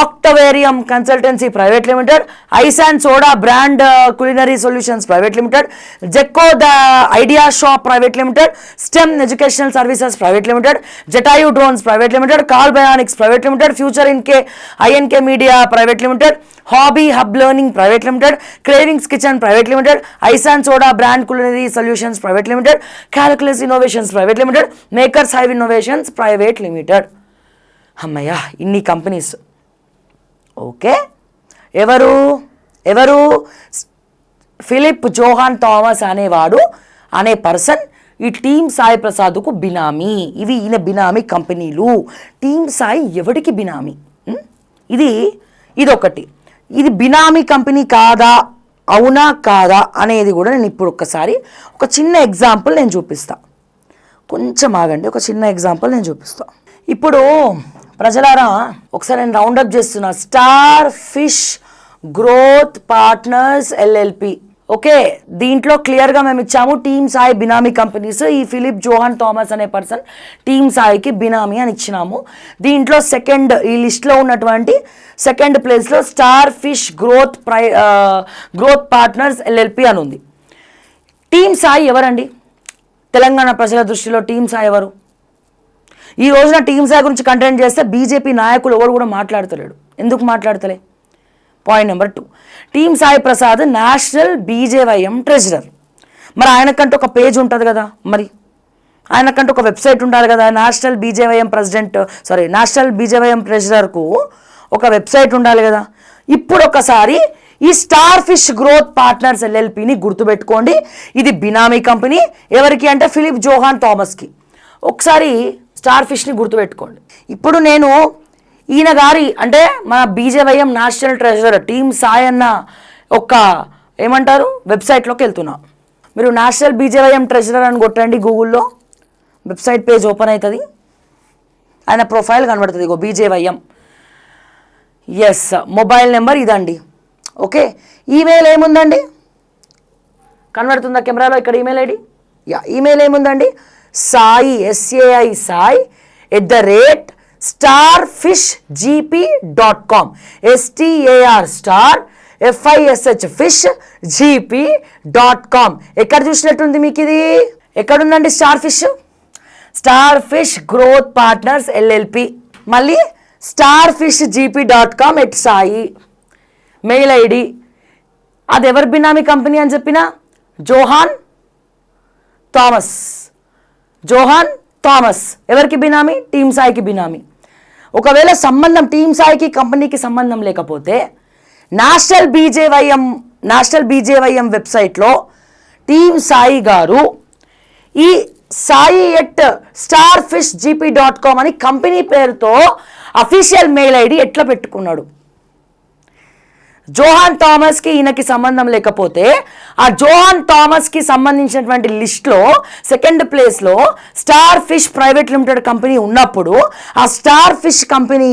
octavarium consultancy private limited, ice and soda brand culinary solutions private limited, jekko the idea shop private limited, stem educational services private limited, Jatayu drones private limited, call bionics private limited, future INK media private limited, hobby hub learning private limited, cravings kitchen private limited, ice and soda brand culinary solutions private limited, calculus innovations private limited, makers hive innovations private limited. అమ్మయ్య, ఇన్ని companies. Okay, ఎవరు Philip Johan Thomas అనే person ఈ team Sai ప్రసాద్కు బినామీ. ఇవి ఈయన బినామీ కంపెనీలు. Team Sai ఎవరికి బినామీ? ఇదొకటి. ఇది బినామీ కంపెనీ కాదా, అవునా కాదా అనేది కూడా నేను ఇప్పుడు ఒక చిన్న ఎగ్జాంపుల్ నేను చూపిస్తా. కొంచెం ఆగండి, ఒక చిన్న ఎగ్జాంపుల్ నేను చూపిస్తా. ఇప్పుడు ప్రజలారా ఒకసారి నేను రౌండప్ చేస్తున్నా. Star fish growth partners LLP. Okay, దీంట్లో క్లియర్గా మేము ఇచ్చాము టీమ్ సాయి బినామీ కంపెనీస్. ఈ ఫిలిప్ జోహాన్ థామస్ అనే పర్సన్ టీమ్ సాయికి బినామీ అని ఇచ్చినాము. దీంట్లో ఈ లిస్ట్లో ఉన్నటువంటి సెకండ్ ప్లేస్లో star fish growth partners LLP అని ఉంది. టీమ్ సాయి ఎవరండి? తెలంగాణ ప్రజల దృష్టిలో టీమ్ సాయి ఎవరు? ఈ రోజున టీమ్ సాయి గురించి కంటెంట్ చేస్తే బీజేపీ నాయకులు ఎవరు కూడా మాట్లాడతలేడు. ఎందుకు మాట్లాడతలే? Point number 2, team Sai Prasad national BJYM treasurer. మరి ఆయనకంటూ ఒక పేజ్ ఉంటుంది కదా, మరి ఆయనకంటూ ఒక వెబ్సైట్ ఉండాలి కదా. నేషనల్ బీజేవైఎం ట్రెజరర్కు ఒక వెబ్సైట్ ఉండాలి కదా. ఇప్పుడు ఒకసారి ఈ స్టార్ ఫిష్ గ్రోత్ పార్ట్నర్స్ ఎల్ఎల్పిని గుర్తుపెట్టుకోండి. ఇది బినామీ కంపెనీ. ఎవరికి అంటే ఫిలిప్ జోహాన్ థామస్కి. ఒకసారి స్టార్ ఫిష్ని గుర్తుపెట్టుకోండి. ఇప్పుడు నేను ఈయన గారి అంటే మన BJYM national treasurer team Sai అన్న ఒక ఏమంటారు వెబ్సైట్లోకి వెళ్తున్నా. మీరు నేషనల్ బీజేవైఎం ట్రెజరర్ అని కొట్టండి గూగుల్లో, వెబ్సైట్ పేజ్ ఓపెన్ అవుతుంది. ఆయన ప్రొఫైల్ కనబడుతుంది. ఇగో బీజేవైఎం. ఎస్, మొబైల్ నెంబర్ ఇదండి. ఓకే, ఈమెయిల్ ఏముందండి? కనబడుతుందా కెమెరాలో? ఇక్కడ ఈమెయిల్ ఐడి. ఈమెయిల్ ఏముందండి? Sai SAI @starfishgp.com starfishgp.com. ఎక్కడ చూసినట్టుంది మీకు ఇది? ఎక్కడుందండి starfish growth partners LLP. మళ్ళీ starfishgp.com @సాయి మెయిల్ ఐడి. అది ఎవరి బినామీ కంపెనీ అని చెప్పిన? జోహాన్ థామస్. ఎవరికి బినామీ? టీమ్ సాయికి బినామీ. ఒకవేళ సంబంధం టీమ్ సాయికి కంపెనీకి సంబంధం లేకపోతే నేషనల్ బీజేవైఎం వెబ్సైట్లో టీమ్ సాయి గారు ఈ సాయి @starfishgp.com అని కంపెనీ పేరుతో అఫీషియల్ మెయిల్ ఐడి ఎట్లా పెట్టుకున్నాడు? జోహాన్ థామస్కి ఈయనకి సంబంధం లేకపోతే ఆ జోహాన్ థామస్కి సంబంధించినటువంటి లిస్ట్లో సెకండ్ ప్లేస్లో star fish private limited company ఉన్నప్పుడు ఆ star fish company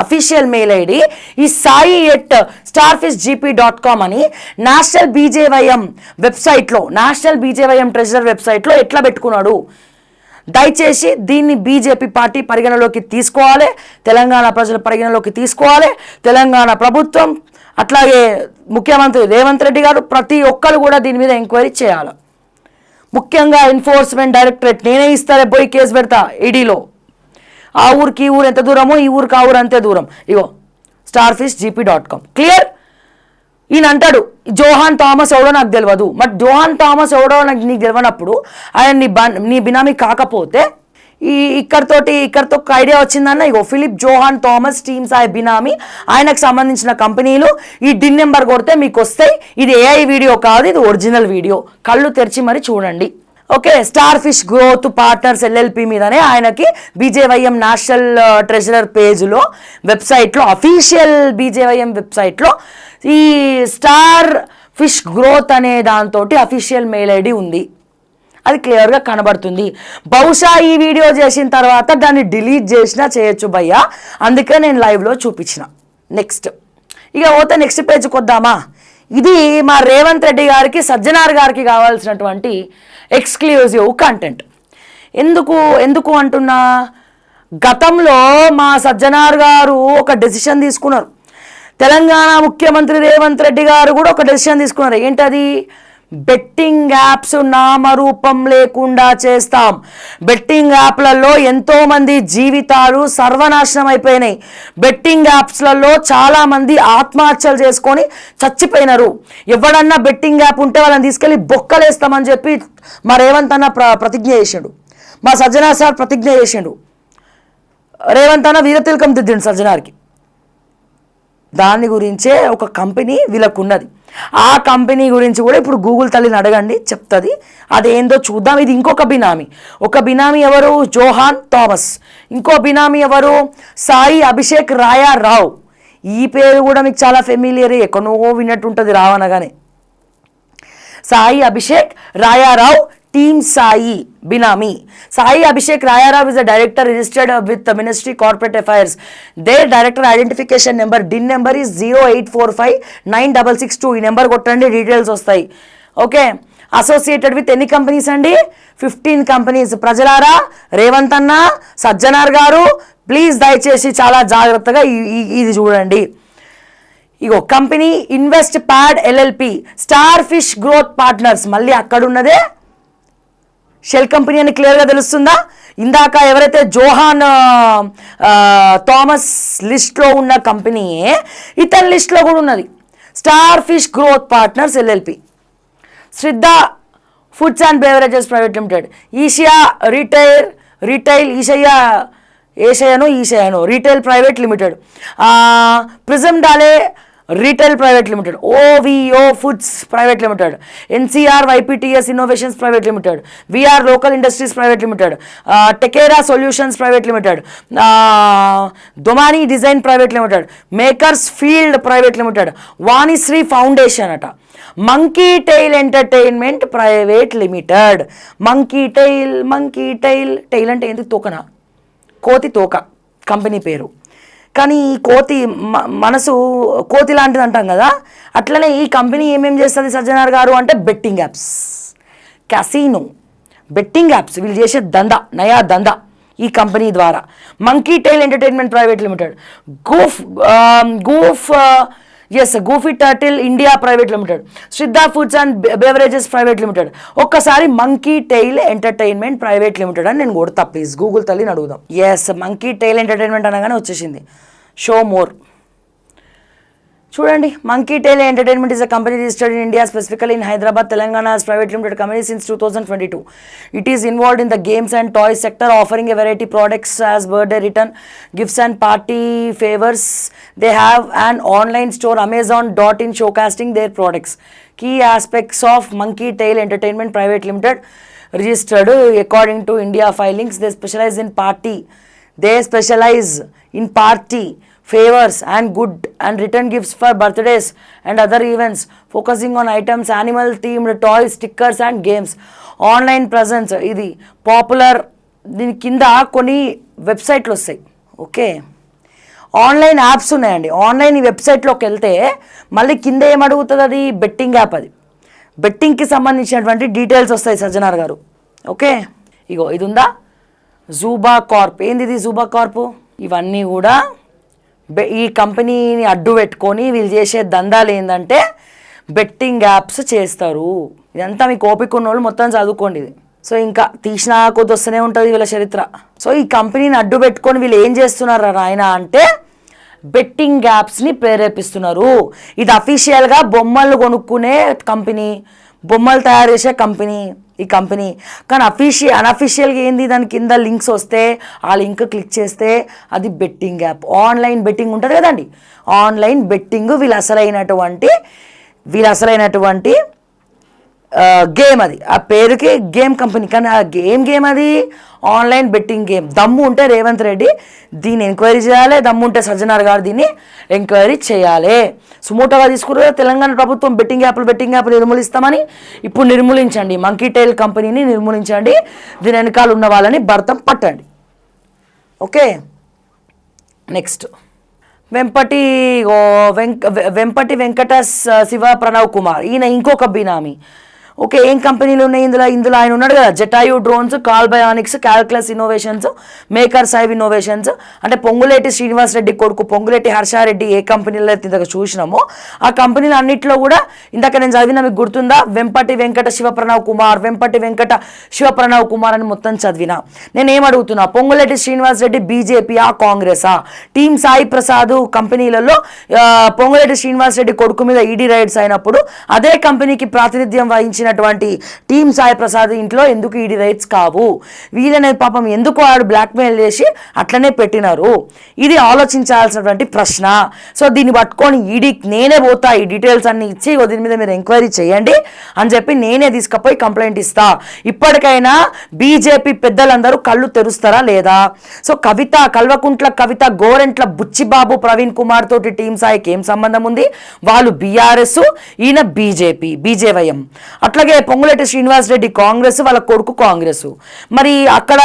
official mail ID ఈ సాయి @starfishgp.com అని నేషనల్ బీజేవైఎం ట్రెజరర్ వెబ్సైట్లో ఎట్లా పెట్టుకున్నాడు? దయచేసి దీన్ని బీజేపీ పార్టీ పరిగణలోకి తీసుకోవాలి, తెలంగాణ ప్రజల పరిగణలోకి తీసుకోవాలి. తెలంగాణ ప్రభుత్వం అట్లాగే ముఖ్యమంత్రి రేవంత్ రెడ్డి గారు ప్రతి ఒక్కరు కూడా దీని మీద ఎంక్వైరీ చేయాలి. ముఖ్యంగా ఎన్ఫోర్స్మెంట్ డైరెక్టరేట్ నేనే ఇస్తారే పోయి కేసు పెడతా ఈడీలో. ఆ ఊరికి ఈ ఊరు ఎంత దూరమో ఈ ఊరికి ఆ ఊరు అంతే దూరం. ఇగో starfishgp.com క్లియర్. ఈయన అంటాడు జోహాన్ థామస్ ఎవడో నాకు తెలియదు. బట్ జోహాన్ థామస్ ఎవడో నీకు తెలియనప్పుడు ఆయన నీ బినామీ కాకపోతే ఇక్కడితో ఒక ఐడియా వచ్చిందన్న. ఇగో Philip Johan Thomas team Sai బినామీ, ఆయనకు సంబంధించిన కంపెనీలు. ఈ డిన్ నెంబర్ కొడితే మీకు వస్తాయి. ఇది AI వీడియో కాదు, ఇది ఒరిజినల్ వీడియో. కళ్ళు తెరిచి మరి చూడండి. Okay, star fish growth partners LLP మీదనే ఆయనకి బీజేవైఎం నేషనల్ ట్రెజరర్ పేజ్లో వెబ్సైట్లో అఫీషియల్ బీజేవైఎం వెబ్సైట్లో ఈ స్టార్ ఫిష్ గ్రోత్ అనే దాంతో అఫీషియల్ మెయిల్ ఐడి ఉంది. అది క్లియర్గా కనబడుతుంది. బహుశా ఈ వీడియో చేసిన తర్వాత దాన్ని డిలీట్ చేసినా చేయొచ్చు భయ్యా, అందుకే నేను లైవ్లో చూపించిన. నెక్స్ట్ పేజ్కి వద్దామా? ఇది మా రేవంత్ రెడ్డి గారికి సజ్జనార్ గారికి కావాల్సినటువంటి ఎక్స్క్లూజివ్ కంటెంట్. ఎందుకు అంటున్నా, గతంలో మా సజ్జనార్ గారు ఒక డెసిషన్ తీసుకున్నారు. తెలంగాణ ముఖ్యమంత్రి రేవంత్ రెడ్డి గారు కూడా ఒక డెసిషన్ తీసుకున్నారు. ఏంటది? బెట్టింగ్ యాప్స్ నామరూపం లేకుండా చేస్తాం. బెట్టింగ్ యాప్లలో ఎంతోమంది జీవితాలు సర్వనాశనం అయిపోయినాయి. బెట్టింగ్ యాప్స్లలో చాలామంది ఆత్మహత్యలు చేసుకొని చచ్చిపోయినారు. ఎవడన్నా బెట్టింగ్ యాప్ ఉంటే వాళ్ళని తీసుకెళ్ళి బొక్కలేస్తామని చెప్పి మా రేవంత్ అన్న ప్రతిజ్ఞ చేసిండు. మా సజ్జనార్ సార్ ప్రతిజ్ఞ చేసిండు. రేవంత్ అన్న వీరతిలకం దిద్దిండు సజ్జనార్కి. దాని గురించే ఒక కంపెనీ వీళ్ళకున్నది. ఆ కంపెనీ గురించి కూడా ఇప్పుడు గూగుల్ తల్లిని అడగండి, చెప్తుంది. అదేందో చూద్దాం. ఇది ఇంకొక బినామీ. ఒక బినామీ ఎవరు? జోహాన్ థామస్. ఇంకో బినామీ ఎవరు? సాయి అభిషేక్ రాయారావు. ఈ పేరు కూడా మీకు చాలా ఫెమిలియర్, ఎక్కడో విన్నట్టుంటుంది రావు అనగానే. Sai Abhishek రాయారావు team Sai benami. Sai Abhishek Rayarav is a director registered with the Ministry Corporate Affairs. Their director identification number DIN number is 08459662. ఈ నెంబర్ కొట్టండి, డీటెయిల్స్ వస్తాయి. ఓకే, అసోసియేటెడ్ విత్ ఎన్ని కంపెనీస్ అండి? 15 కంపెనీస్. ప్రజలారా, రేవంత్ అన్న, సజ్జనార్ గారు, ప్లీజ్ దయచేసి చాలా జాగ్రత్తగా ఇది చూడండి. ఇగో company invest pad LLP, starfish growth partners, మళ్ళీ అక్కడ ఉన్నదే షెల్ కంపెనీ అని క్లియర్గా తెలుస్తుందా? ఇందాక ఎవరైతే జోహాన్ థామస్ లిస్ట్లో ఉన్న కంపెనీయే ఇతని లిస్ట్లో కూడా ఉన్నది, starfish growth partners LLP. Shraddha foods and beverages private limited, esiya retail ఈషయాను retail private limited, prism dale retail private limited, OVO foods private limited, NCR YPTS innovations private limited, VR local industries private limited, tekera solutions private limited, domani design private limited, makers field private limited, Vanisri foundation అట, monkey tail entertainment private limited. Monkey tail అంటే ఏంటి? తోకనా? కోతి తోక company పేరు. కానీ ఈ కోతి మనసు కోతి లాంటిది అంటాం కదా, అట్లనే ఈ కంపెనీ ఏమేం చేస్తుంది సజ్జనార్ గారు అంటే betting apps, casino, betting apps వీళ్ళు చేసే నయా దందా ఈ కంపెనీ ద్వారా. Monkey tail entertainment private limited, goofy turtle India private limited, Shraddha foods and beverages private limited. ఒక్కసారి monkey tail entertainment private limited అని నేను కొడతా, ప్లీజ్ గూగుల్ తల్లిని అడుగుదాం. మంకీ టైల్ ఎంటర్టైన్మెంట్ అనగానే వచ్చేసింది. షో మోర్ చూడండి. Monkey tail entertainment is a company registered in India, specifically in Hyderabad, Telangana as private limited company since 2022. It is involved in the games and toys sector, offering a variety products as birthday return, gifts and party favors. They have an online store, Amazon.in, showcasing their products. Key aspects of Monkey Tail Entertainment Private Limited, registered according to India filings. They specialize in party favors and good and return gifts for birthdays and other events, focusing on items animal themed toys, stickers and games. Online presence ఇది popular. దీని కింద కొన్ని వెబ్సైట్లు వస్తాయి. Okay, online apps ఉన్నాయండి. Online ఈ వెబ్సైట్లోకి వెళ్తే మళ్ళీ కింద ఏమడుగుతుంది? అది బెట్టింగ్ యాప్. అది బెట్టింగ్కి సంబంధించినటువంటి డీటెయిల్స్ వస్తాయి సజ్జనార్ గారు. ఓకే, ఇగో ఇది ఉందా, జూబా కార్ప్. ఏంది ఇది జూబా కార్పు? ఇవన్నీ కూడా ఈ కంపెనీని అడ్డు పెట్టుకొని వీళ్ళు చేసే దందాలు ఏంటంటే బెట్టింగ్ యాప్స్ చేస్తారు. ఇదంతా మీకు ఓపిక ఉన్న వాళ్ళు మొత్తం చదువుకోండి ఇది. సో ఇంకా తీసినా కొద్ది వస్తూనే ఉంటుంది వీళ్ళ చరిత్ర. సో ఈ కంపెనీని అడ్డు పెట్టుకొని వీళ్ళు ఏం చేస్తున్నారు ఆయన అంటే బెట్టింగ్ యాప్స్ని ప్రేరేపిస్తున్నారు. ఇది అఫీషియల్గా బొమ్మలు కొనుక్కునే కంపెనీ, బొమ్మలు తయారు చేసే కంపెనీ ఈ కంపెనీ. కానీ అన్అఫీషియల్గా ఏంది, దాని కింద లింక్స్ వస్తే ఆ లింక్ క్లిక్ చేస్తే అది బెట్టింగ్ యాప్. ఆన్లైన్ బెట్టింగ్ ఉంటుంది కదండి, ఆన్లైన్ బెట్టింగ్ వీళ్ళు అసలైనటువంటి గేమ్. అది ఆ పేరుకి గేమ్ కంపెనీ, కానీ ఆ గేమ్ అది ఆన్లైన్ బెట్టింగ్ గేమ్. దమ్ము ఉంటే రేవంత్ రెడ్డి దీన్ని ఎంక్వైరీ చేయాలి, దమ్ము ఉంటే సజ్జనార్ గారు దీన్ని ఎంక్వైరీ చేయాలి. సుమోటోగా తీసుకున్నారు తెలంగాణ ప్రభుత్వం బెట్టింగ్ యాప్లు నిర్మూలిస్తామని. ఇప్పుడు నిర్మూలించండి, మంకీ టైల్ కంపెనీని నిర్మూలించండి, దీని వెనకాల ఉన్న వాళ్ళని భర్తం పట్టండి. ఓకే, నెక్స్ట్ వెంపటి వెంకట శివ ప్రణవ్ కుమార్, ఈయన ఇంకొక బినామీ. ఓకే, ఏం కంపెనీలు ఉన్నాయి ఇందులో ఆయన ఉన్నాడు కదా, Jatayu drones, call bionics, calculus innovations, maker hive innovations. అంటే పొంగులేటి శ్రీనివాస్ రెడ్డి కొడుకు పొంగులేటి హర్షారెడ్డి ఏ కంపెనీలో అయితే ఇందాక చూసినామో ఆ కంపెనీలు అన్నింటిలో కూడా ఇందాక నేను చదివిన మీకు గుర్తుందా, వెంపటి వెంకట శివప్రణవ్ కుమార్ అని మొత్తం చదివిన. నేనేం అడుగుతున్నా, పొంగులేటి శ్రీనివాస్ రెడ్డి బీజేపీయా కాంగ్రెసా? టీమ్ సాయి ప్రసాద్ కంపెనీలలో పొంగులేటి శ్రీనివాస్ రెడ్డి కొడుకు మీద ఈడీ రైడ్స్ అయినప్పుడు అదే కంపెనీకి ప్రాతినిధ్యం వహించిన టీమ్ సాయి ప్రసాద్ ఇంట్లో ఎందుకు ఈడీ రైట్స్ కావు? వీళ్ళనే పాపం ఎందుకు వాడు బ్లాక్మెయిల్ చేసి అట్లనే పెట్టినారు? ఇది ఆలోచించాల్సినటువంటి ప్రశ్న. సో దీన్ని పట్టుకొని ఈడీకి నేనే పోతా, ఈ డీటెయిల్స్ అన్ని ఇచ్చి దీని మీద మీరు ఎంక్వైరీ చేయండి అని చెప్పి నేనే తీసుకుపోయి కంప్లైంట్ ఇస్తా. ఇప్పటికైనా బీజేపీ పెద్దలందరూ కళ్ళు తెరుస్తారా లేదా? సో కల్వకుంట్ల కవిత, గోరెంట్ల బుచ్చిబాబు, ప్రవీణ్ కుమార్ తోటి టీమ్ సాయికి ఏం సంబంధం ఉంది? వాళ్ళు బీఆర్ఎస్, ఈయన బీజేవైఎం. అట్లాగే పొంగులేటి శ్రీనివాస్ రెడ్డి కాంగ్రెస్, వాళ్ళ కొడుకు కాంగ్రెస్. మరి అక్కడ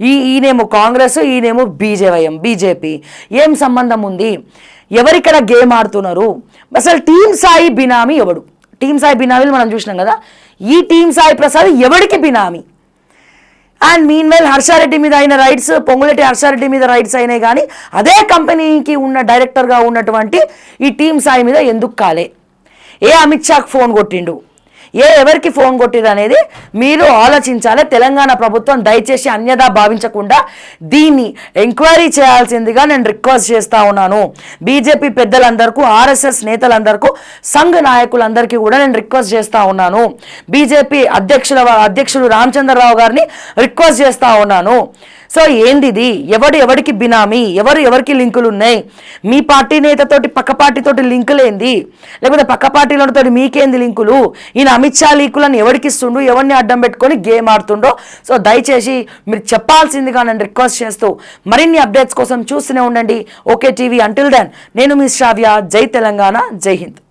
ఈయనేమో కాంగ్రెస్, ఈయనేమో బీజేపీ. ఏం సంబంధం ఉంది? ఎవరిక్కడ గేమ్ ఆడుతున్నారు? అసలు టీమ్ సాయి బినామీ ఎవడు? టీమ్ సాయి బినామీలు మనం చూసినాం కదా. ఈ టీమ్ సాయి ప్రసాద్ ఎవరికి బినామీ? అండ్ మీన్ వైల్ హర్షారెడ్డి మీద అయిన రైట్స్, పొంగులేటి హర్షారెడ్డి మీద రైట్స్ అయినాయి, కానీ అదే కంపెనీకి ఉన్న డైరెక్టర్గా ఉన్నటువంటి ఈ టీమ్ సాయి మీద ఎందుకు కాలే? ఏ అమిత్ షాకి ఫోన్ కొట్టిండు, ఎవరికి ఫోన్ కొట్టిరు అనేది మీరు ఆలోచించాలి. తెలంగాణ ప్రభుత్వం దయచేసి అన్యదా భావించకుండా దీన్ని ఎంక్వైరీ చేయాల్సిందిగా నేను రిక్వెస్ట్ చేస్తూ ఉన్నాను. బీజేపీ పెద్దలందరికీ, ఆర్ఎస్ఎస్ నేతలందరికీ, సంఘ నాయకులందరికీ కూడా నేను రిక్వెస్ట్ చేస్తూ ఉన్నాను. బీజేపీ అధ్యక్షులు రామచంద్రరావు గారిని రిక్వెస్ట్ చేస్తూ ఉన్నాను. సో ఏందిది? ఎవరికి బినామీ? ఎవరికి లింకులు ఉన్నాయి? మీ పార్టీ నేతతోటి పక్క పార్టీతోటి లింకులేంది? లేకపోతే పక్క పార్టీలతో మీకేంది లింకులు? ఈయన అమిత్ షా లీకులను ఎవరికి ఇస్తుండు, ఎవరిని అడ్డం పెట్టుకొని గేమ్ ఆడుతుండో సో దయచేసి మీరు చెప్పాల్సిందిగా నేను రిక్వెస్ట్ చేస్తూ మరిన్ని అప్డేట్స్ కోసం చూస్తూనే ఉండండి ఓకే టీవీ. అంటిల్ దెన్ నేను మీ శ్రావ్య. జై తెలంగాణ, జై హింద్.